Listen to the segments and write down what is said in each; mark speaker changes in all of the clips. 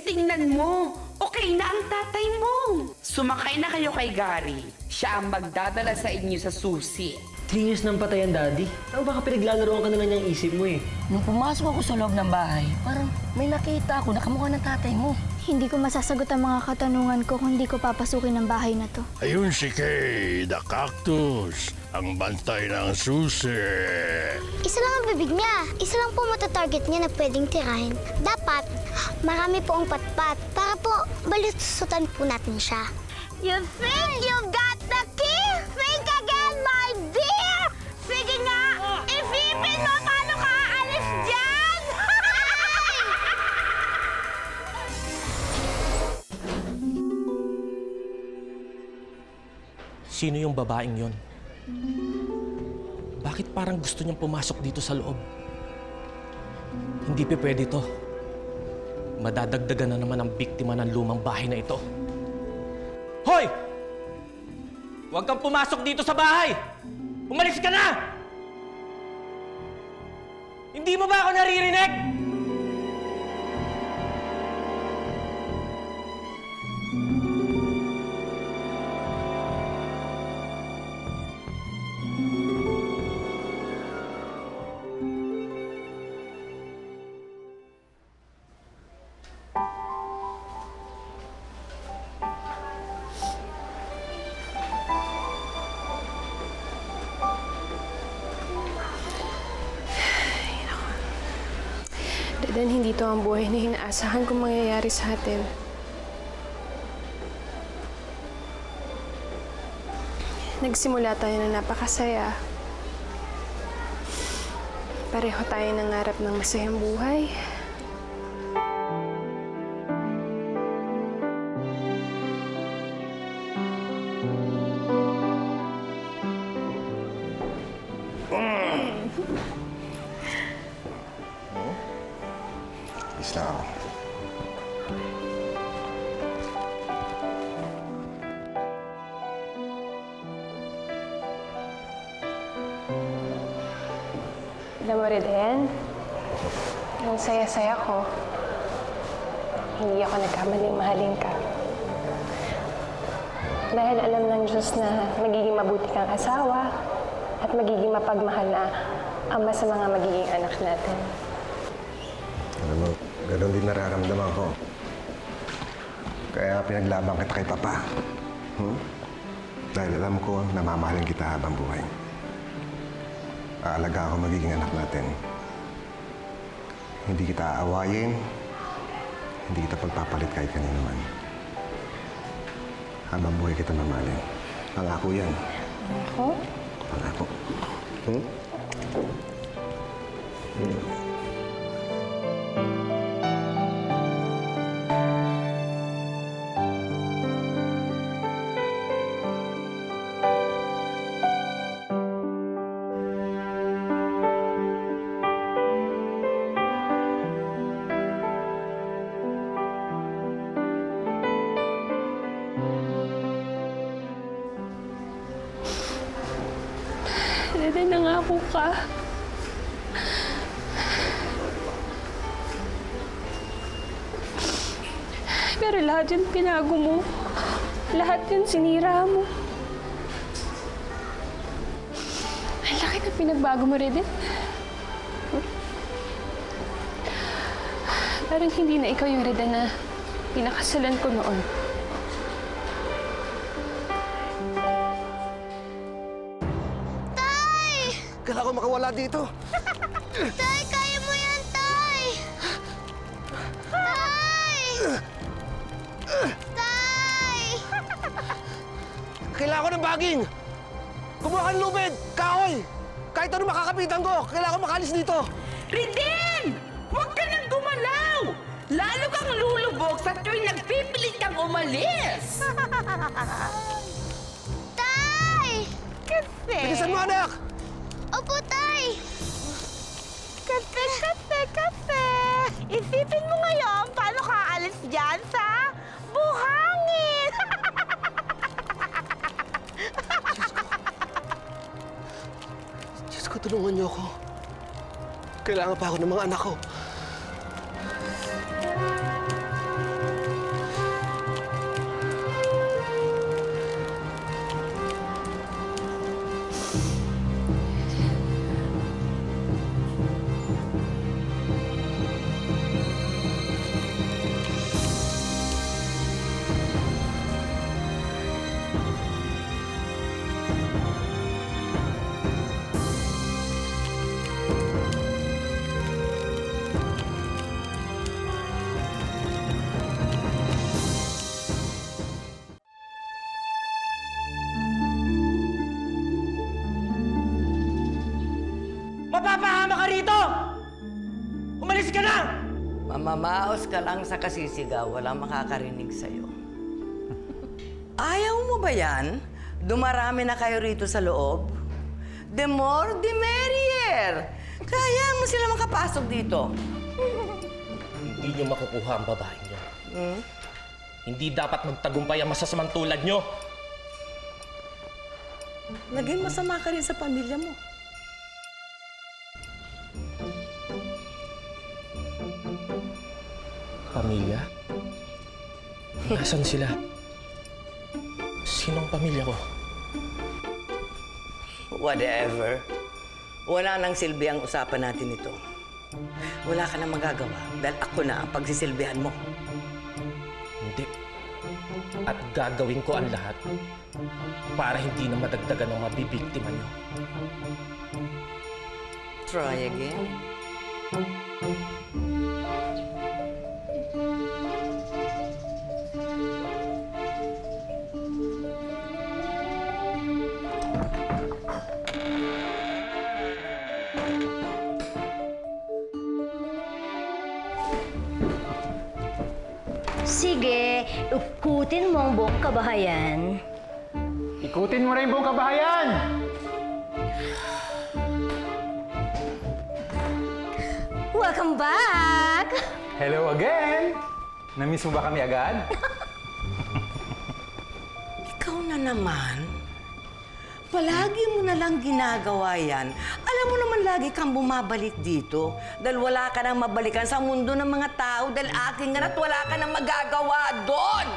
Speaker 1: tingnan mo. Okay na ang tatay mo. Sumakay na kayo kay Gary. Siya ang magdadala sa inyo sa susi.
Speaker 2: 3 years nang patayan, Daddy. Ano baka pinaglalaroan ka na lang niyang isip mo eh?
Speaker 3: Nung pumasok ako sa loob ng bahay, parang may nakita ako na kamukha ng tatay mo.
Speaker 4: Hindi ko masasagot ang mga katanungan ko kung hindi ko papasukin ang bahay na to.
Speaker 5: Ayun si Kay, the cactus, ang bantay ng susi.
Speaker 6: Isa lang ang bibig niya. Isa lang po matatarget niya na pwedeng tirahin. Dapat, marami po ang patpat para po balutusutan po natin siya. You think you've got the key? Think again, my dear! Sige nga, isipin mo paano ka aalis dyan!
Speaker 7: Sino yung babaeng yon? Bakit parang gusto niyang pumasok dito sa loob? Hindi pa pwede to. Madadagdagan na naman ang biktima ng lumang bahay na ito. Hoy! Huwag kang pumasok dito sa bahay! Umalis ka na! Hindi mo ba ako naririnig?
Speaker 8: Dadan, hindi to ang buhay na inaasahan kong mangyayari sa atin. Nagsimula tayo na napakasaya. Pareho tayo nangarap ng masayang buhay.
Speaker 5: Isla ako.
Speaker 8: Alam mo, Reden, ang saya-saya ko. Hindi ako nagkamaling mahalin ka. Dahil alam ng Diyos na magiging mabuti kang asawa at magiging mapagmahal na ama sa mga magiging anak natin.
Speaker 9: Alam mo, gano'n din nararamdaman ko. Kaya pinaglaban kita kay Papa. Dahil alam ko na mamahalin kita habang buhay. Aalaga ako magiging anak natin. Hindi kita aawayin. Hindi kita pagpapalit kahit kanino man. Habang buhay kita mamahalin. Pangako yan.
Speaker 8: Ako?
Speaker 9: Pangako.
Speaker 8: Reden, nangako ka. Pero lahat yun pinago mo. Lahat yun sinira mo. Ang laki na pinagbago mo, Reden. Parang hindi na ikaw yung Reden na pinakasalan ko noon.
Speaker 9: Kailangan ko makawala dito.
Speaker 6: Tay, kaya mo yan, Tay! Tay! Tay!
Speaker 9: Kailangan ko ng baging! Kumuha ka ng lubid! Kahoy! Kahit ano makakapitan ko! Kailangan ko makalis dito!
Speaker 1: Riden! Huwag ka nang gumalaw! Lalo kang lulubog sa tuwing nagpipilit kang umalis!
Speaker 6: Tay!
Speaker 9: Bilisan mo, anak!
Speaker 6: Opo, Tay!
Speaker 10: Kape, kape, kape! Isipin mo ngayon paano ka aalis dyan sa buhangin!
Speaker 9: Diyos ko, tulungan niyo ako. Kailangan pa ako ng mga anak ko.
Speaker 7: Umalis ka na!
Speaker 3: Mamamaos ka lang sa kasisigaw, walang makakarinig sa'yo. Ayaw mo ba yan? Dumarami na kayo rito sa loob? The more, the merrier! Kaya mo sila makapasok dito.
Speaker 7: Hindi niyo makukuha ang babae niyo. Hindi dapat magtagumpay ang masasamang tulad niyo.
Speaker 3: Naging masama ka rin sa pamilya mo.
Speaker 7: Pamilya? Nasaan sila? Sinong pamilya ko?
Speaker 3: Whatever. Wala nang silbi ang usapan natin ito. Wala ka nang magagawa dahil ako na ang pagsisilbihan mo.
Speaker 7: Hindi. At gagawin ko ang lahat para hindi na madagdagan ang mabibiktima niyo.
Speaker 3: Try again.
Speaker 11: Sige, ikutin mo ang buong kabahayan.
Speaker 9: Ikutin mo na yung buong kabahayan!
Speaker 11: Welcome back!
Speaker 9: Hello again! Namiss mo ba kami agad?
Speaker 3: Ikaw na naman. Palagi mo na lang ginagawa yan. Alam mo naman lagi kang bumabalik dito dahil wala ka nang mabalikan sa mundo ng mga tao dahil aking nga at wala ka nang magagawa doon.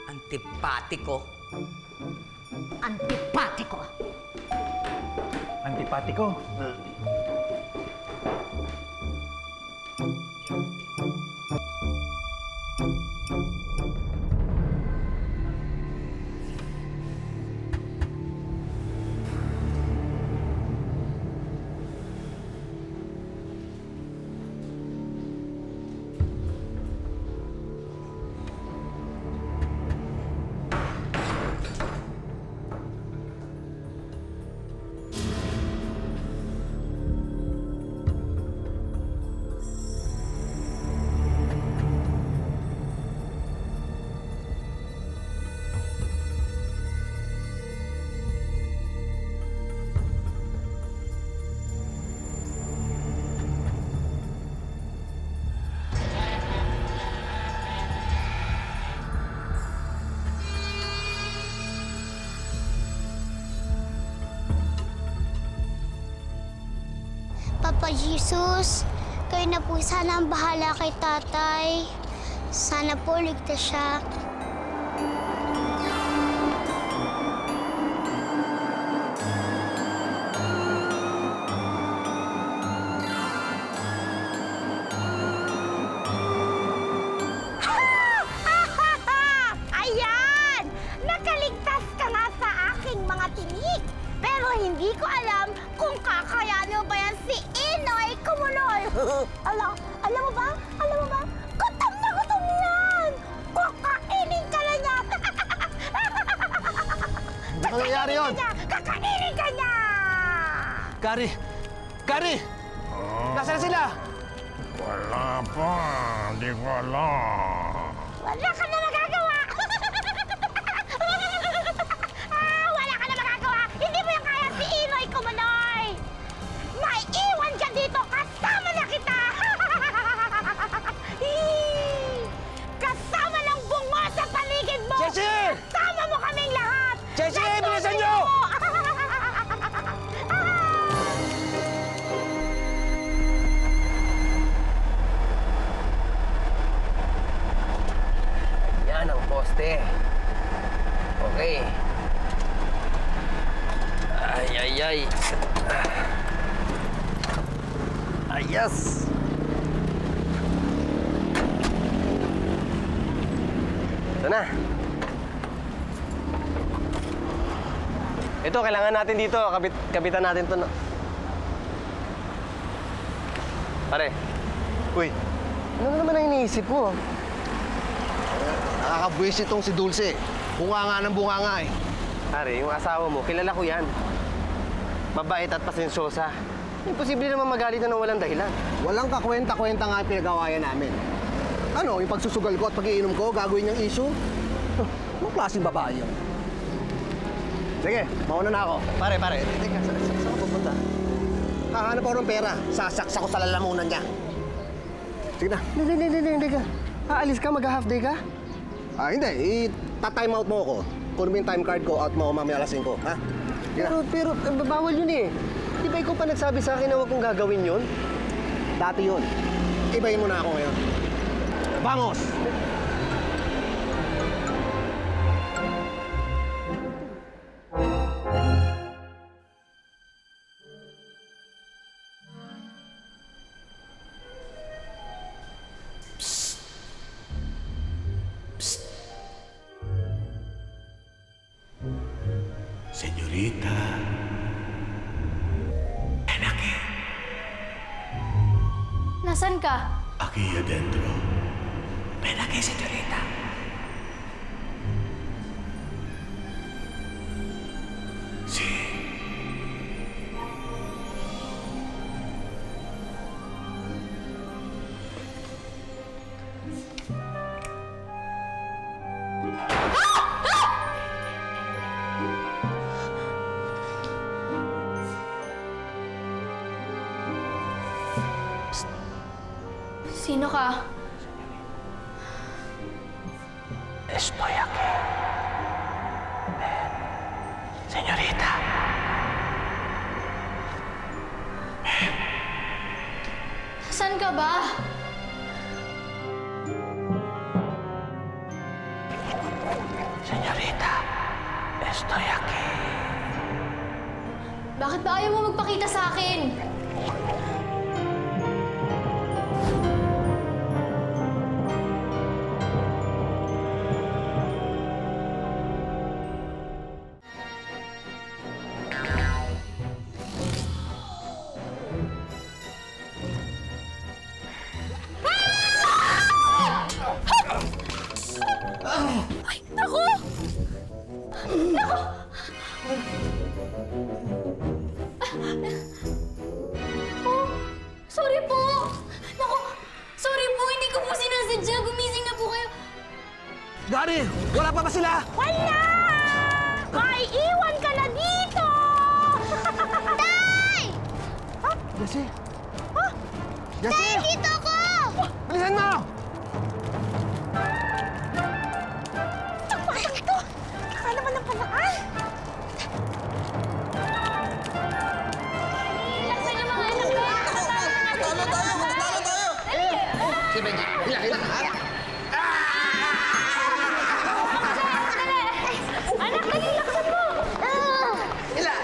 Speaker 3: Antipatiko.
Speaker 11: Antipatiko.
Speaker 9: Antipatiko.
Speaker 6: Papa Jesus, kayo na po sana ang bahala kay tatay. Sana po ligtas siya.
Speaker 10: Ayan! Nakaligtas ka nga sa aking mga tinik. Pero hindi ko alam kung kakayanin mo ba yan si Inoy Kumuloy. Alam mo ba? Gutom na gutom yan! Kakainin ka na niya!
Speaker 9: Hindi ko nangyayari yun!
Speaker 10: Kakainin ka niya!
Speaker 9: Gary! Gary! Nasaan sila?
Speaker 5: Wala pa. Di ko alam.
Speaker 10: Wala ka na magagawa! Wala ka na magagawa! Hindi mo yung kaya si Inoy Kumuloy! Maiiwan ka dito! Kasama na kita! Kasama ng bungo sa paligid mo!
Speaker 9: Chechi!
Speaker 10: Kasama mo kaming lahat!
Speaker 9: Chechi, bilisan niyo! Yan ang poste. Okay. Ay. Ayos! Ito na. Ito, kailangan natin dito. Kabitan natin ito. Pare. Uy. Ano naman ang iniisip mo?
Speaker 12: Nakakabwis itong si Dulce. Bunganga ng bunganga eh.
Speaker 9: Pare, yung asawa mo, kilala ko yan. Mabait at pasensyosa. Imposible naman magalit na walang dahilan.
Speaker 12: Walang kakwenta-kwenta nga ang pinag-awayan namin. Ano, yung pagsusugal ko at pag-iinom ko, gagawin niyang issue? Anong klaseng babae yun? Sige, mauna na ako. Pare, teka, saan ka pupunta? Hahanap ako ng pera. Sasaksa ko sa lalamunan niya. Sige na.
Speaker 9: Hindi ka. Aalis ka? Mag-half day ka?
Speaker 12: Hindi. I-time out mo ako. Kunin mo yung time card ko at mo mamaya alas 5. Ha? Sige na.
Speaker 9: Pero bawal yun eh. Di ba ikaw pa nagsabi sa akin na huwag kong gagawin yun?
Speaker 12: Dati yun. Ibayin mo na ako ngayon. Vamos!
Speaker 5: Señorita.
Speaker 4: Nasaan ka?
Speaker 5: Aquí adentro. Ven aquí, señorita. Sí.
Speaker 4: Sino ka?
Speaker 5: Estoy aquí. Ven, señorita.
Speaker 4: Saan ka ba?
Speaker 5: Señorita, estoy aquí.
Speaker 4: Bakit ba ayaw mo magpakita sa akin? Sorry po! Naku, sorry po, hindi ko po sinasadya. Gumising na po kayo.
Speaker 9: Gary! Wala pa ba sila?
Speaker 10: Wala! May iwan ka na dito! Tay!
Speaker 9: Jessie!
Speaker 10: Tay,
Speaker 9: Jessie!
Speaker 10: dito ako!
Speaker 9: Bilisan mo!
Speaker 10: Tsakpatang to! Kaka naman ng palaan!
Speaker 4: Laksan yung mga anak ko.
Speaker 12: Talo tayo! Si Benji, hila!
Speaker 4: Anak, dali, laksan mo!
Speaker 12: Hila!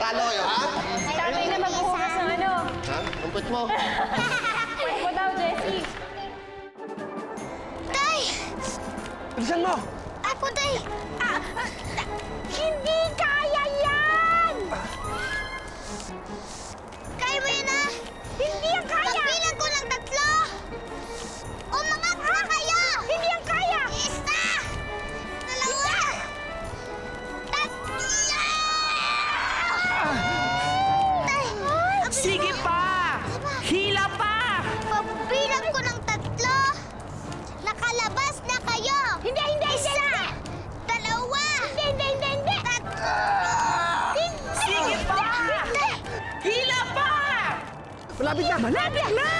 Speaker 12: Talo kayo, ha?
Speaker 8: Tatay na magbuhugas ng ano.
Speaker 12: Ha? Umpit mo.
Speaker 8: Wait mo daw, Jessie.
Speaker 6: Tay!
Speaker 9: Bilisan mo!
Speaker 6: Apo, Tay!
Speaker 10: Hindi kaya yan!
Speaker 6: Kaya mo yun, ha?
Speaker 10: Hindi yan kaya!
Speaker 6: Pagbilang ko ng 3. Umangat na kayo!
Speaker 10: Hindi yan kaya!
Speaker 6: Isa! 2! 3! Tay!
Speaker 1: Sige pa! Hila pa!
Speaker 6: Pagbilang ko ng 3, nakalabas na kayo!
Speaker 10: Hindi!
Speaker 6: Isa! 2!
Speaker 10: Hindi!
Speaker 6: 3!
Speaker 1: Sige pa! Hila pa!
Speaker 9: Malapit na!
Speaker 1: Malapit na!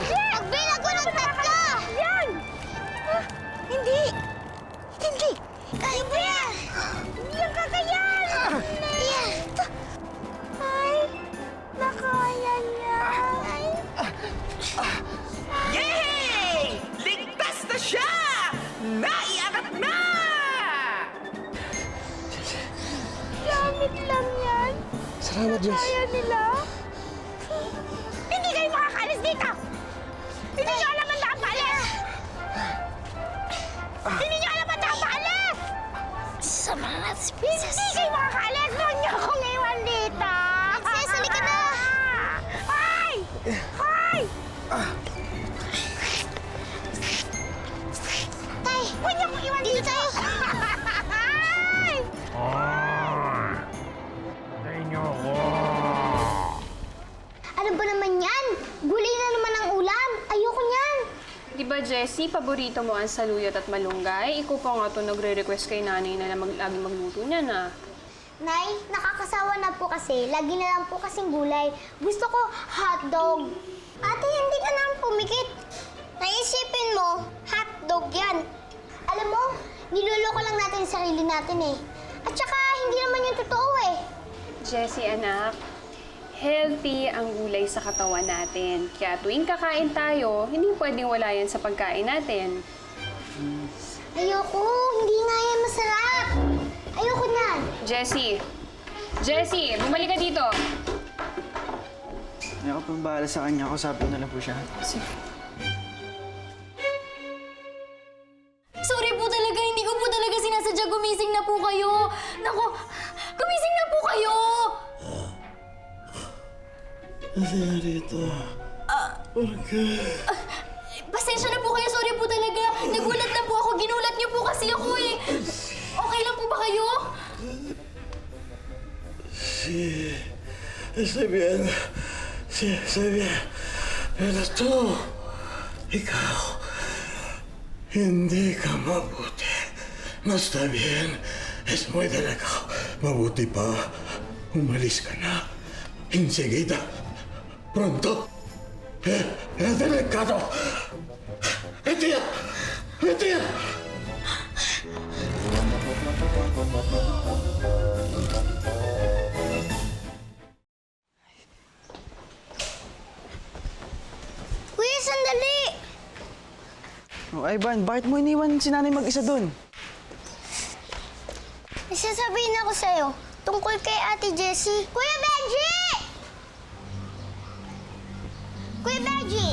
Speaker 6: Pagbilang ko ng 3!
Speaker 10: Yan!
Speaker 6: Hindi! Kaya mo yan!
Speaker 10: Hindi yan kakayan!
Speaker 6: Yan!
Speaker 10: Ay, nakaya niya!
Speaker 1: Yay! Ligtas na siya! Naiangat na!
Speaker 10: Gamit lang yan!
Speaker 9: Salamat, Jess.
Speaker 10: Kaya nila? Hindi kayo makakalis dito! Hindi nyo alam ang nakapaalis! Hindi nyo alam ang nakapaalis!
Speaker 6: Sa mga
Speaker 10: Hindi kayo makakaalis! Huwag nyo akong iwan dito!
Speaker 6: Princess, halika na!
Speaker 10: Ay! Ay!
Speaker 6: Tay!
Speaker 10: Huwag niyo akong iwan dito! Ay!
Speaker 8: ba, Jessie, paborito mo ang saluyot at malunggay? Ikaw pa nga ito nagre-request kay nanay na laging magluto niya na.
Speaker 6: Nay, nakakasawa na po kasi. Lagi na lang po kasing gulay. Gusto ko hotdog. Ate, hindi ka naman pumikit. Naisipin mo, hotdog yan. Alam mo, niloloko lang natin yung sarili natin eh. At saka, hindi naman yung totoo eh.
Speaker 8: Jessie, anak, healthy ang gulay sa katawan natin. Kaya tuwing kakain tayo, hindi pwedeng wala yan sa pagkain natin.
Speaker 6: Ayoko, hindi nga yan masarap. Ayoko na.
Speaker 8: Jessie! Jessie, bumalik ka dito!
Speaker 13: Hindi ako pang bahala sa kanya. Kausapin na lang po siya.
Speaker 4: Sorry po talaga, hindi ko po talaga sinasadya. Gumising na po kayo. Nako, gumising na po kayo!
Speaker 13: Kasi nga rito.
Speaker 4: Pasensya na po kayo, sorry po talaga. Nagulat na po ako, ginulat niyo po kasi ako eh. Okay lang po ba kayo?
Speaker 5: Sabihan, pero to, ikaw, hindi ka mabuti. Basta bien, es muy delicado. Mabuti pa, umalis ka na. Enseguida, pronto. Es delicado. Vete ya, vete ya.
Speaker 6: Kuya, sandali!
Speaker 13: Oh, Ivan, bakit mo iniwan si nanay mag-isa doon?
Speaker 6: May sasabihin ako sa'yo tungkol kay Ate Jessie. Kuya Benji! Kuya Benji!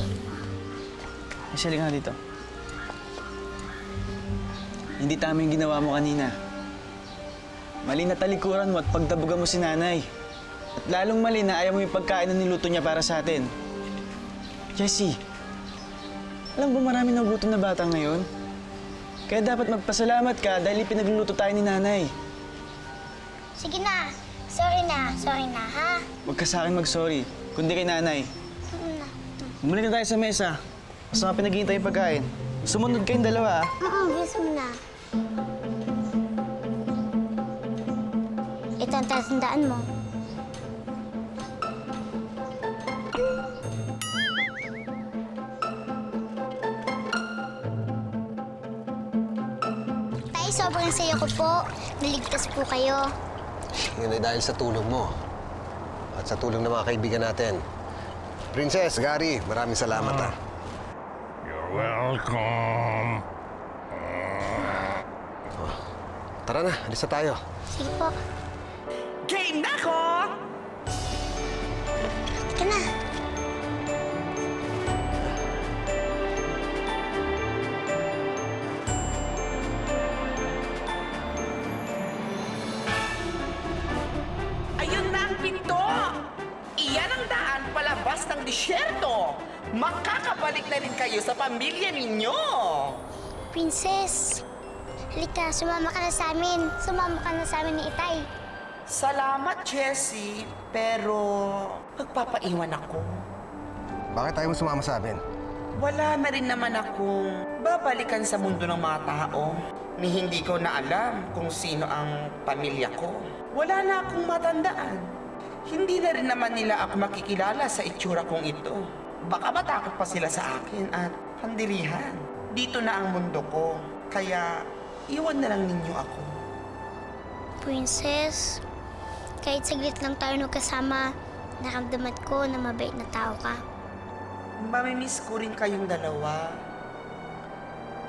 Speaker 13: Ashley nga dito. Hindi tama yung ginawa mo kanina. Mali na talikuran mo at pagdabugan mo si nanay. At lalong mali na ayaw mo yung pagkain na niluto niya para sa atin. Jessie, alam mo marami nagutom na bata ngayon? Kaya dapat magpasalamat ka dahil pinagluluto tayo ni nanay.
Speaker 6: Sige na. Sorry na, ha?
Speaker 13: Huwag ka sa akin mag-sorry, kundi kay nanay. Bumalik na tayo sa mesa. Mas mga pinaghihintay yung pagkain. Sumunod kayong dalawa, ah.
Speaker 6: Bilis mo na. Ito ang tatandaan mo. Tay, sobrang saya ko po. Naligtas po kayo.
Speaker 12: Yun ay dahil sa tulong mo. At sa tulong ng mga kaibigan natin. Princess, Gary, maraming salamat ah.
Speaker 5: You're welcome.
Speaker 12: Tara na, alis na tayo.
Speaker 6: Sige po.
Speaker 1: Game na ko!
Speaker 6: Ika na.
Speaker 1: Ayun na ang pinto! Iyan ang daan palabas ng disyerto. Makakabalik na rin kayo sa pamilya ninyo.
Speaker 6: Princess, halika, sumama ka na sa amin. Sumama ka na sa amin ni Itay.
Speaker 1: Salamat, Jessie. Pero magpapaiwan ako.
Speaker 12: Bakit tayo mo sumama sa amin?
Speaker 1: Wala na rin naman akong babalikan sa mundo ng mga tao ni hindi ko na alam kung sino ang pamilya ko. Wala na akong matandaan. Hindi na rin naman nila ako makikilala sa itsura kong ito. Baka matakot pa sila sa akin at handirihan. Dito na ang mundo ko, kaya iwan na lang ninyo ako.
Speaker 6: Princess, kahit saglit lang tayo nagkasama, naramdaman ko na mabait na tao ka.
Speaker 1: Mamimiss ko rin kayong dalawa.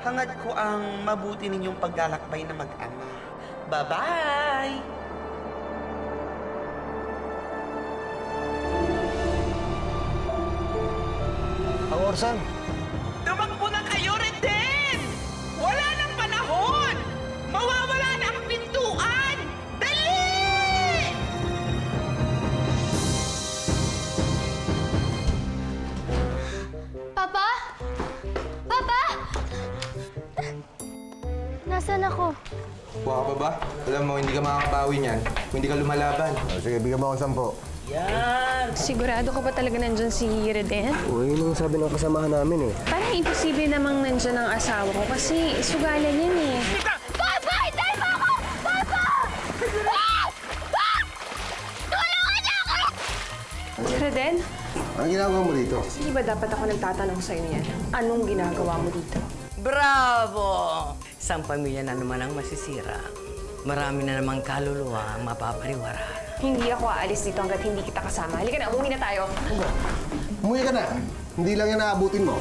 Speaker 1: Hangad ko ang mabuti ninyong paglalakbay na mag-ama. Bye-bye!
Speaker 12: Ang Orsan!
Speaker 1: Tumakbo na kayo rin din! Wala nang panahon! Mawawala na ang pintuan! Dali!
Speaker 4: Papa? Papa? Nasaan ako?
Speaker 14: Buha ka pa ba? Alam mo, hindi ka makakabawi niyan kung hindi ka lumalaban.
Speaker 12: Sige, bigyan mo akong 10.
Speaker 7: Yan!
Speaker 8: Sigurado ka ba talaga nandyan si Reden?
Speaker 2: Uy, yun ang sabi ng kasamahan namin eh.
Speaker 8: Parang imposible namang nandyan ang asawa ko kasi sugalan yan eh.
Speaker 10: Papa! Hintay mo ako! Papa! Tulungan niyo ako!
Speaker 8: Reden,
Speaker 12: Anong ginagawa mo dito?
Speaker 8: hindi ba dapat ako nagtatanong sa'yo yan? Anong ginagawa mo dito?
Speaker 3: Bravo! Isang pamilya na naman ang masisira. Marami na namang kaluluwa ang mapapariwara.
Speaker 8: Hindi ako aalis dito hanggat hindi kita kasama. Halika na, umuwi na tayo.
Speaker 12: Umuwi ka na. Hindi lang yan naabutin mo.